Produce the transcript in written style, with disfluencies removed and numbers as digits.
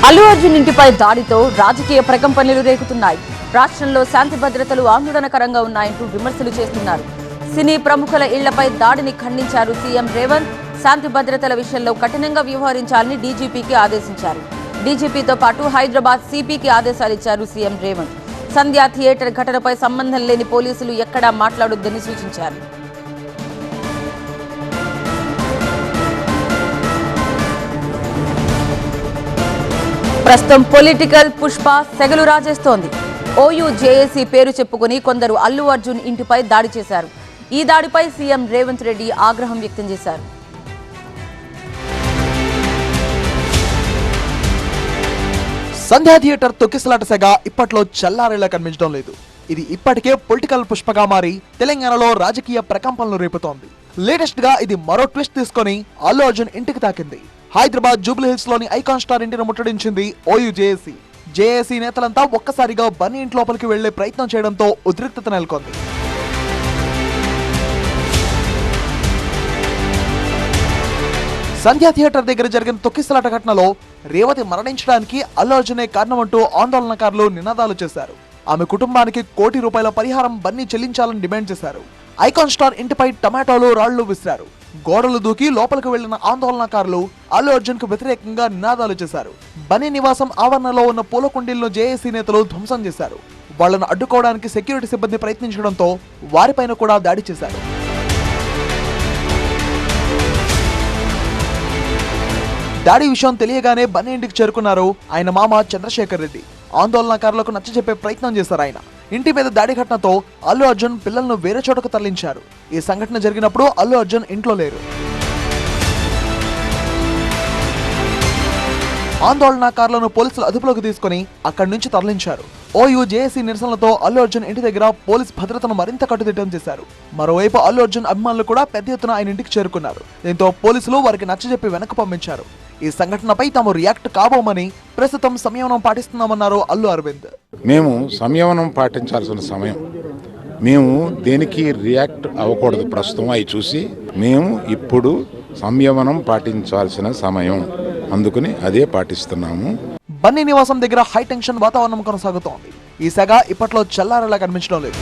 అల్లు అర్జున్ ఇంటిపై దాడితో రాజకీయ ప్రకంపనలు రేగుతున్నాయి. రాష్ట్రంలో శాంతి భద్రతలు ఆందోళనకరంగా ఉన్నాయంటూ విమర్శలు చేస్తున్నారు. సినీ ప్రముఖుల ఇళ్లపై దాడిని ఖండించారు సీఎం రేవంత్. శాంతి భద్రతల విషయంలో కఠినంగా వ్యవహరించాలని డీజీపీకి ఆదేశించారు. డీజీపీతో పాటు హైదరాబాద్ సిపికి ఆదేశాలిచ్చారు సీఎం రేవంత్. సంధ్యా థియేటర్ ఘటనపై సంబంధం లేని పోలీసులు ఎక్కడా మాట్లాడొద్దని సూచించారు. ప్రస్తుతం పొలిటికల్ పుష్ప సెగలు రాజేస్తోంది. ఓయూ జేఏసీ పేరు చెప్పుకుని కొందరు అల్లు అర్జున్ ఇంటిపై దాడి చేశారు. ఈ దాడిపై సీఎం రేవంత్ రెడ్డి ఆగ్రహం వ్యక్తం చేశారు. సంధ్యా థియేటర్ తొక్కిసలాట సెగ ఇప్పట్లో చల్లారేలా కనిపించడం లేదు. ఇది ఇప్పటికే పొలిటికల్ పుష్పగా మారి తెలంగాణలో రాజకీయ ప్రకంపనలు రేపుతోంది. లేటెస్ట్ గా ఇది మరో ట్విస్ట్ తీసుకొని అల్లు అర్జున్ ఇంటికి తాకింది. హైదరాబాద్ జూబ్లీ హిల్స్ లోని ఐకాన్ స్టార్ ఇంటిని ముట్టడించింది ఓయూ జేఏసీ. జేఏసీ నేతలంతా ఒక్కసారిగా బన్నీ ఇంటి లోపలికి వెళ్లే ప్రయత్నం చేయడంతో ఉద్రిక్తత నెలకొంది. సంధ్యా థియేటర్ దగ్గర జరిగిన తొక్కిసలాట ఘటనలో రేవతి మరణించడానికి అల్లు అర్జునే కారణమంటూ ఆందోళనకారులు నినాదాలు చేశారు. ఆమె కుటుంబానికి ₹1 కోటి పరిహారం బన్నీ చెల్లించాలని డిమాండ్ చేశారు. ఐకాన్ స్టార్ ఇంటిపై టమాటోలు రాళ్లు విసిరారు. గోడలు దూకి లోపలికి వెళ్లిన ఆందోళనకారులు అల్లు అర్జున్ కు వ్యతిరేకంగా నినాదాలు చేశారు. బన్నీ నివాసం ఆవరణలో ఉన్న పూల కుండీలను జేఏసీ నేతలు ధ్వంసం చేశారు. వాళ్లను అడ్డుకోవడానికి సెక్యూరిటీ సిబ్బంది ప్రయత్నించడంతో వారిపైన కూడా దాడి చేశారు. దాడి విషయం తెలియగానే బన్నీ ఇంటికి చేరుకున్నారు ఆయన మామ చంద్రశేఖర్ రెడ్డి. ఆందోళనకారులకు నచ్చజెప్పే ప్రయత్నం చేశారు ఆయన. ఇంటి మీద దాడి ఘటనతో అల్లు అర్జున్ పిల్లలను వేరే చోటకు తరలించారు. ఈ సంఘటన జరిగినప్పుడు అల్లు అర్జున్ ఇంట్లో లేరు. ఆందోళనకారులను పోలీసులు అదుపులోకి తీసుకుని అక్కడి నుంచి తరలించారు. ఓయూ జేఏసీ నిరసనలతో అల్లు అర్జున్ ఇంటి దగ్గర పోలీస్ భద్రతను మరింత కట్టుదిట్టం చేశారు. మరోవైపు అల్లు అర్జున్ అభిమానులు కూడా పెద్ద ఎత్తున ఆయన ఇంటికి చేరుకున్నారు. దీంతో పోలీసులు వారికి నచ్చజెప్పి వెనక్కు పంపించారు. ఈ సంఘటనపై తాము రియాక్ట్ కాబోమని ప్రస్తుతం సంయమనం పాటిస్తున్నామన్నారు అల్లు అరవింద్. మేము సంయమనం పాటించాల్సిన సమయం, మేము దేనికి రియాక్ట్ అవ్వకూడదు. ప్రస్తుతం అవి చూసి మేము ఇప్పుడు సంయమనం పాటించాల్సిన సమయం, అందుకని అదే పాటిస్తున్నాము. బన్నీ నివాసం దగ్గర హై టెన్షన్ వాతావరణం కొనసాగుతోంది. ఈ సెగ ఇప్పట్లో చల్లారేలా కనిపించడం లేదు.